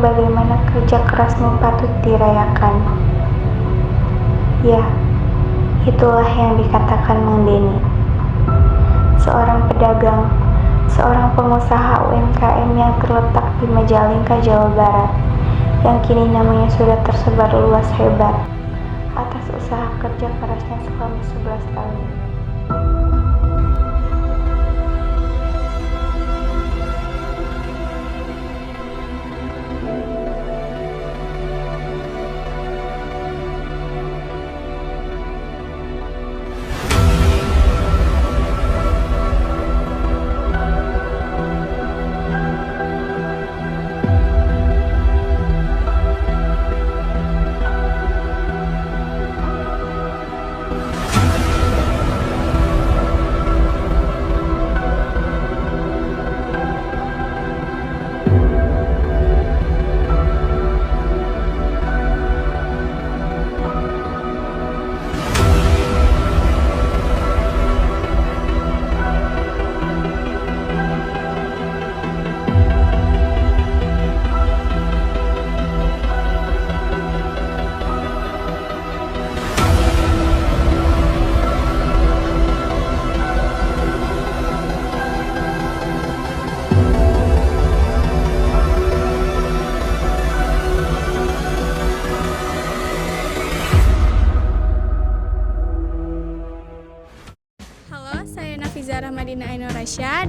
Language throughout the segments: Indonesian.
bagaimana kerja kerasmu patut dirayakan. Ya, itulah yang dikatakan Mang Denny. Seorang pedagang, seorang pengusaha UMKM yang terletak di Majalengka, Jawa Barat, yang kini namanya sudah tersebar luas hebat atas usaha kerja kerasnya selama 11 tahun.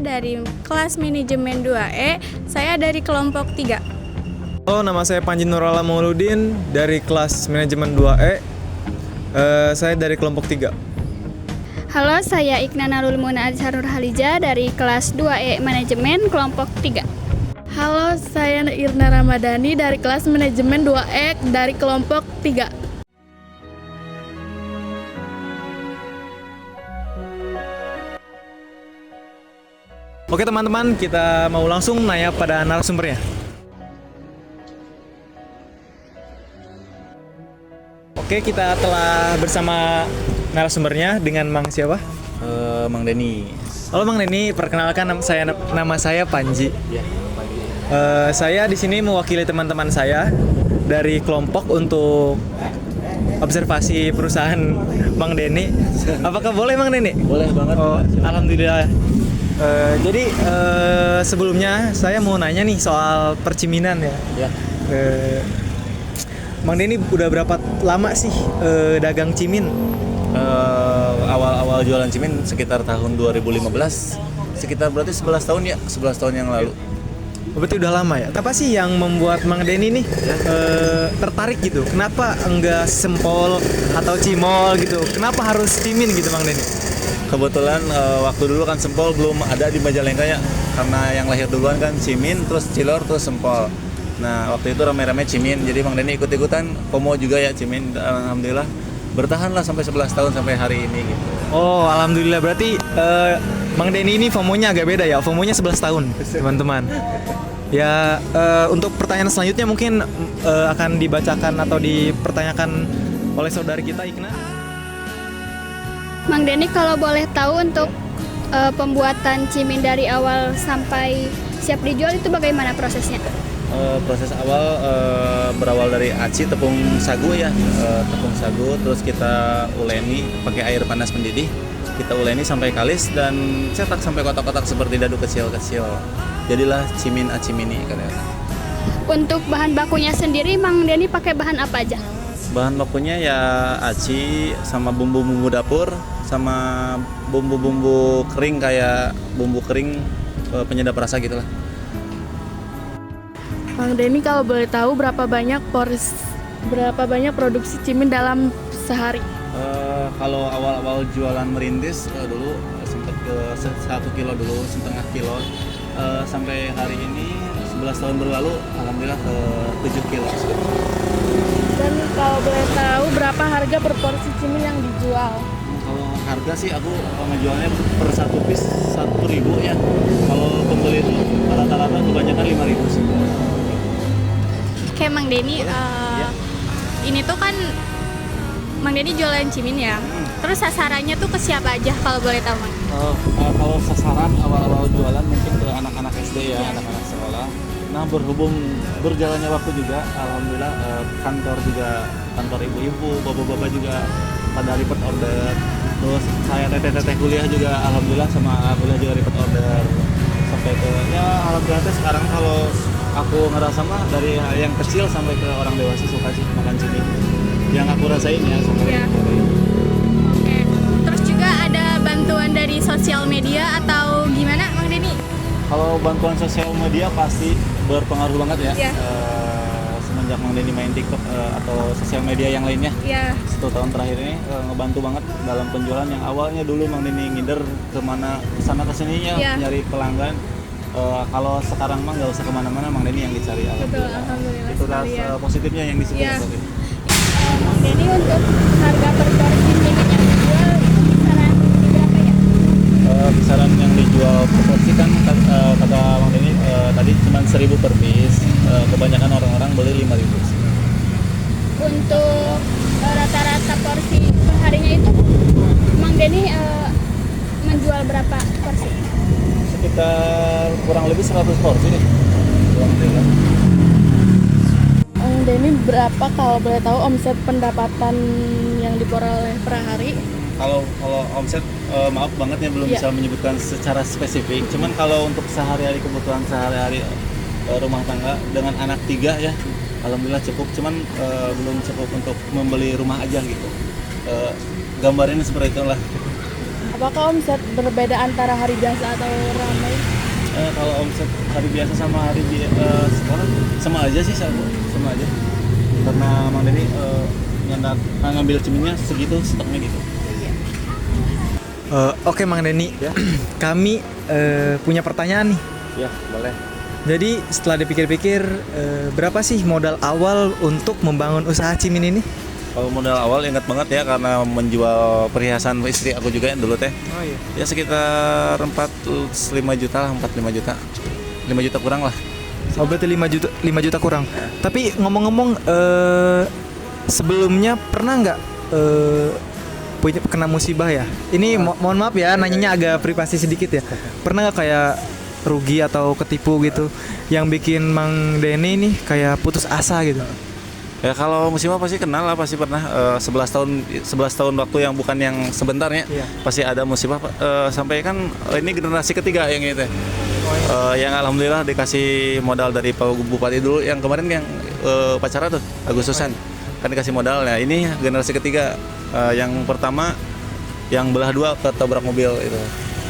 Dari kelas manajemen 2E, saya dari kelompok 3. Halo, nama saya Panji Nurala Mauludin dari kelas manajemen 2E. Saya dari kelompok 3. Halo, saya Ikna Narul Muna Azharur Halija dari kelas 2E manajemen kelompok 3. Halo, saya Irna Ramadhani dari kelas manajemen 2E dari kelompok 3. Oke teman-teman, kita mau langsung nanya pada narasumbernya. Oke, kita telah bersama narasumbernya dengan Mang siapa? Mang Denny. Halo Mang Denny, perkenalkan nama saya Panji. Ya, Panji. Saya di sini mewakili teman-teman saya dari kelompok untuk observasi perusahaan Mang Denny. Apakah boleh Mang Denny? Boleh banget. Oh, alhamdulillah. Jadi sebelumnya saya mau nanya nih soal perciminan ya. Ya. Mang Denny udah berapa lama sih dagang cimin? Awal-awal jualan cimin sekitar tahun 2015. Sekitar berarti 11 tahun ya, 11 tahun yang lalu. Berarti udah lama ya. Apa sih yang membuat Mang Denny nih tertarik gitu? Kenapa enggak sempol atau cimol gitu? Kenapa harus cimin gitu Mang Denny? Kebetulan waktu dulu kan sempol belum ada di Majalengka ya, karena yang lahir duluan kan cimin, terus cilor, terus sempol. Nah waktu itu rame-rame cimin, jadi Mang Denny ikut-ikutan FOMO juga ya cimin. Alhamdulillah bertahanlah sampai 11 tahun sampai hari ini gitu. Oh alhamdulillah, berarti Mang Denny ini FOMO-nya agak beda ya, FOMO-nya 11 tahun teman-teman. Ya untuk pertanyaan selanjutnya mungkin akan dibacakan atau dipertanyakan oleh saudari kita Ikna. Mang Denny, kalau boleh tahu untuk pembuatan cimin dari awal sampai siap dijual itu bagaimana prosesnya? Proses awal berawal dari aci tepung sagu ya, tepung sagu, terus kita uleni pakai air panas mendidih, kita uleni sampai kalis dan cetak sampai kotak-kotak seperti dadu kecil-kecil. Jadilah cimin acimini katanya. Untuk bahan bakunya sendiri, Mang Denny pakai bahan apa aja? Bahan bakunya ya aci sama bumbu-bumbu dapur sama bumbu-bumbu kering kayak bumbu kering penyedap rasa gitulah. Mang Denny, kalau boleh tahu berapa banyak produksi cimin dalam sehari? Kalau awal-awal jualan merintis dulu sempat ke 1 kilo dulu, setengah kilo, sampai hari ini 11 tahun berlalu alhamdulillah ke 7 kilo. Dan kalau boleh tahu berapa harga per porsi cimin yang dijual? Kalau harga sih aku ngejualnya per 1 piece 1.000 ya. Kalau pembeli itu rata-rata kebanyakan 5.000 sih. Oke Mang Denny, ini tuh kan Mang Denny jualan cimin ya. Terus sasarannya tuh ke siapa aja kalau boleh tahu Mang? Kalau sasaran awal-awal jualan mungkin ke anak-anak SD ya, anak-anak sekolah. Nah, berhubung berjalannya waktu juga, alhamdulillah kantor ibu-ibu, bapak-bapak juga pada repeat order. Terus saya teteh-teteh kuliah juga alhamdulillah sama kuliah juga repeat order. Sampai ke ya alhamdulillah teh sekarang kalau aku ngerasa mah dari yang kecil sampai ke orang dewasa suka sih makan cimi. Yang aku rasain ya sampai Iya. Oke. Terus juga ada bantuan dari sosial media atau gimana, Mang Denny? Kalau bantuan sosial media pasti berpengaruh banget ya. Iya. Semenjak Mang Denny main TikTok atau sosial media yang lainnya. Ya. 1 tahun terakhir ini ngebantu banget dalam penjualan yang awalnya dulu Mang Denny ngider kemana sana kesininya Iya. nyari pelanggan. Kalau sekarang mah nggak usah kemana-mana, Mang Denny yang dicari. Betul, alhamdulillah Itu sekali ya. positifnya yang disebut. Iya. Mang Denny untuk harga per porsi cimit yang dijual itu kisaran berapa ya? Kisaran yang dijual per porsi kan kata Mang Denny tadi cuma 1.000 per piece. Kebanyakan orang-orang beli 5.000 sih. Untuk rata-rata porsi perharinya itu Mang Denny menjual berapa porsi? Sekitar kurang lebih 100 porsi nih. Alhamdulillah. Mang Denny berapa kalau boleh tahu omset pendapatan yang diperoleh per hari? Kalau omset maaf banget ya belum Iya. bisa menyebutkan secara spesifik. Cuman kalau untuk sehari-hari kebutuhan sehari-hari rumah tangga dengan anak 3 ya, alhamdulillah cukup. Cuman belum cukup untuk membeli rumah aja gitu. Gambarin seperti itulah. Apakah omset berbeda antara hari biasa atau ramai? Kalau omset hari biasa sama hari sekarang sama aja sih, sama aja. Karena Mang Denny ngambil ceminya segitu stoknya gitu. Oke Mang Denny, Ya. kami punya pertanyaan nih. Ya boleh. Jadi setelah dipikir-pikir, berapa sih modal awal untuk membangun usaha Cimin ini? Kalau modal awal ingat banget ya karena menjual perhiasan istri aku juga yang dulu teh. Oh iya. Ya sekitar 45 juta lah, 45 juta. 5 juta kurang lah. Oh berarti 5 juta kurang. Tapi ngomong-ngomong, sebelumnya pernah nggak punya kena musibah ya? Ini mohon maaf ya, nanyanya agak privasi sedikit ya. Pernah nggak kayak rugi atau ketipu gitu, yang bikin Mang Denny nih kayak putus asa gitu? Ya kalau musibah pasti kenal lah, pasti pernah 11 tahun waktu yang bukan yang sebentarnya. Iya. Pasti ada musibah sampai kan ini generasi ketiga yang itu. Yang alhamdulillah dikasih modal dari Pak Bupati dulu yang kemarin yang pacaran tuh Agustusan. Kan dikasih modal. Nah, ini generasi ketiga. Yang pertama yang belah dua ketabrak mobil itu.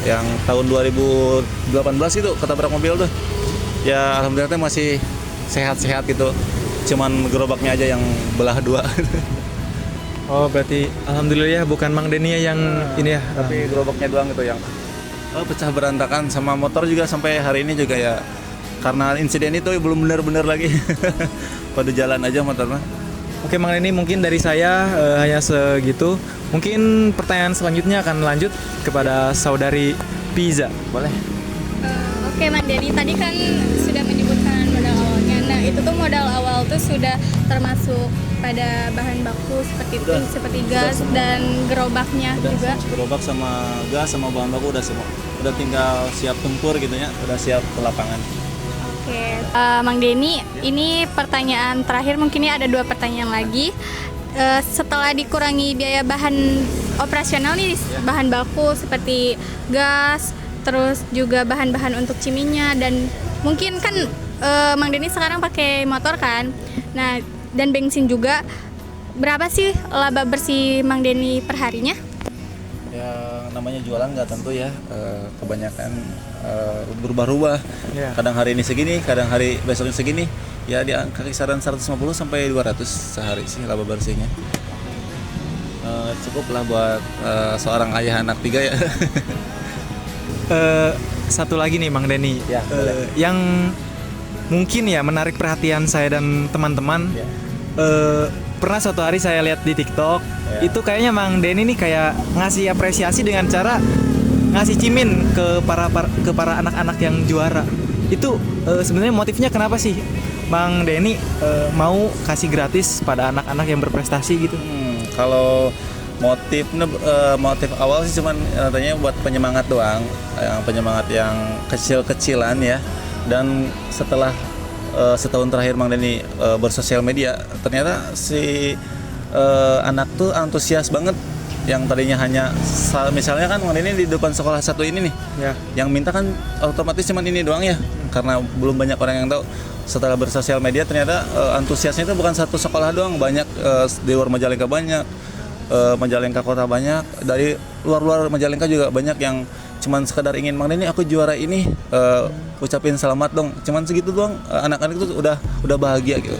Yang tahun 2018 itu ketabrak mobil tuh. Ya alhamdulillah masih sehat-sehat gitu. Cuman gerobaknya aja yang belah dua. Oh berarti alhamdulillah ya, bukan Mang Denny yang ini ya. Tapi gerobaknya doang gitu yang pecah berantakan, sama motor juga sampai hari ini juga ya karena insiden itu belum benar-benar lagi. Pada jalan aja motor mah. Oke Mang Denny, mungkin dari saya hanya segitu. Mungkin pertanyaan selanjutnya akan lanjut kepada saudari Piza. Boleh. Oke Mang Denny, tadi kan sudah menyebutkan modal awalnya. Nah itu tuh modal awal tuh sudah termasuk pada bahan baku seperti gas dan gerobaknya Udah juga. gerobak sama gas sama bahan baku udah semua. Udah tinggal siap tempur gitu ya, udah siap ke lapangan. Oke, Mang Denny, ini pertanyaan terakhir, mungkin ini ada 2 pertanyaan lagi. Setelah dikurangi biaya bahan operasional nih, bahan baku seperti gas, terus juga bahan-bahan untuk ciminya, dan mungkin kan Mang Denny sekarang pakai motor kan, nah dan bensin juga. Berapa sih laba bersih Mang Denny per harinya? Ya namanya jualan nggak tentu ya, kebanyakan berubah-ubah. Ya. Kadang hari ini segini, kadang hari besoknya segini. Ya di angka kisaran 150 sampai 200 sehari sih laba bersihnya. Cukup lah buat seorang ayah anak 3 ya. Satu lagi nih Mang Denny, Ya, boleh. yang mungkin ya menarik perhatian saya dan teman-teman. Ya. Pernah suatu hari saya lihat di TikTok, Ya. itu kayaknya Mang Denny nih kayak ngasih apresiasi dengan cara ngasih cimin ke para anak-anak yang juara. Itu sebenarnya motifnya kenapa sih Mang Denny mau kasih gratis pada anak-anak yang berprestasi gitu? Kalau motif awal sih cuman katanya buat penyemangat doang, yang penyemangat yang kecil-kecilan ya. Dan setelah setahun terakhir Mang Denny bersosial media, ternyata si anak tuh antusias banget. Yang tadinya hanya misalnya kan Mang Denny di depan sekolah satu ini nih, yang minta kan otomatis cuman ini doang ya, karena belum banyak orang yang tahu. Setelah bersosial media ternyata antusiasnya itu bukan satu sekolah doang, banyak di luar Majalengka banyak, Majalengka kota banyak, dari luar Majalengka juga banyak yang cuman sekedar ingin Mang Denny aku juara ini, ucapin selamat dong, cuman segitu doang. Anak-anak itu udah bahagia gitu.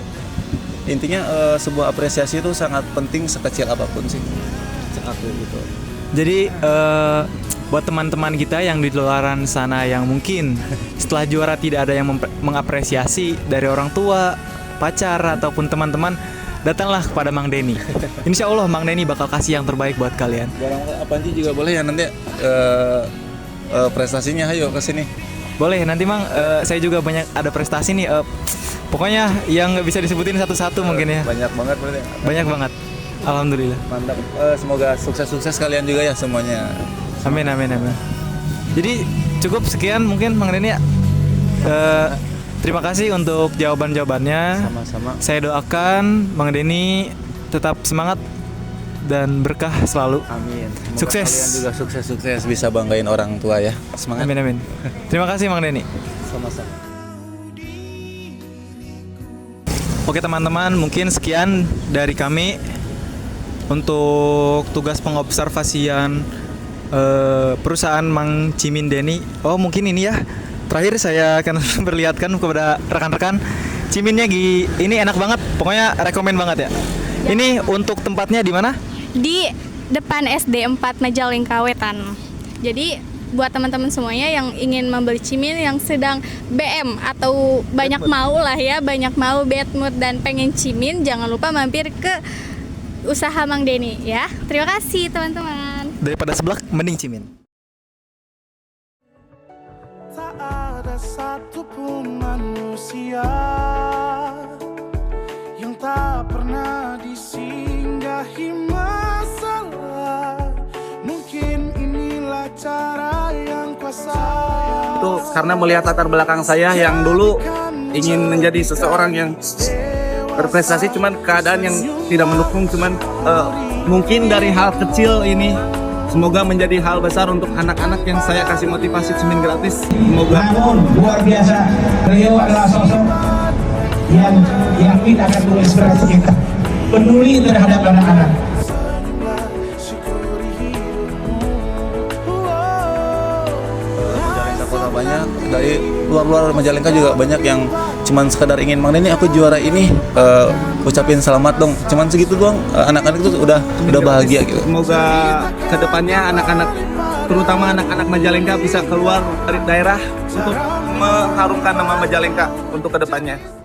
Intinya sebuah apresiasi itu sangat penting sekecil apapun sih. Aku gitu. Jadi buat teman-teman kita yang di luaran sana yang mungkin setelah juara tidak ada yang mengapresiasi dari orang tua, pacar ataupun teman-teman, datanglah kepada Mang Denny. Insya Allah Mang Denny bakal kasih yang terbaik buat kalian. Barang Apanji juga boleh ya nanti prestasinya, ayo ke sini. Boleh, nanti Mang, saya juga banyak ada prestasi nih. Pokoknya yang nggak bisa disebutin satu-satu mungkin ya. Banyak banget berarti. Banyak banget. Alhamdulillah. Mantap. Semoga sukses kalian juga ya semuanya. Amin. Jadi cukup sekian mungkin Mang Denny ya. Terima kasih untuk jawaban-jawabannya. Sama-sama. Saya doakan Mang Denny tetap semangat dan berkah selalu. Amin. Semoga Sukses. kalian juga sukses bisa banggain orang tua ya. Semangat. Amin. Terima kasih Mang Denny. Sama-sama. Oke teman-teman, mungkin sekian dari kami untuk tugas pengobservasian perusahaan Mang Cimin Denny. Oh mungkin ini ya, terakhir saya akan perlihatkan kepada rekan-rekan. Ciminnya ini enak banget, pokoknya rekomen banget ya. Ini untuk tempatnya di mana? Di depan SD 4 Majalengka Wetan. Jadi buat teman-teman semuanya yang ingin membeli cimin, yang sedang BM atau banyak mau lah ya, banyak mau bad mood dan pengen cimin, jangan lupa mampir ke usaha Mang Denny ya. Terima kasih teman-teman. Daripada seblak, mending cimin. Tak ada satupun manusia yang tak pernah disinggahi masalah. Mungkin inilah cara yang kuasa. Itu karena melihat latar belakang saya yang dulu ingin menjadi seseorang yang berprestasi, cuman keadaan yang tidak mendukung, cuman mungkin dari hal kecil ini semoga menjadi hal besar untuk anak-anak yang saya kasih motivasi cimin gratis. Semoga. Namun luar biasa, beliau adalah sosok yang yakin akan menginspirasi kita, peduli terhadap anak-anak. Majalengka kota banyak, dari luar Majalengka juga banyak yang cuman sekedar ingin Mang Denny aku juara ini, ucapin selamat dong, cuman segitu doang. Anak-anak itu udah bahagia gitu. Semoga kedepannya anak-anak, terutama anak-anak Majalengka bisa keluar dari daerah untuk mengharumkan nama Majalengka untuk kedepannya.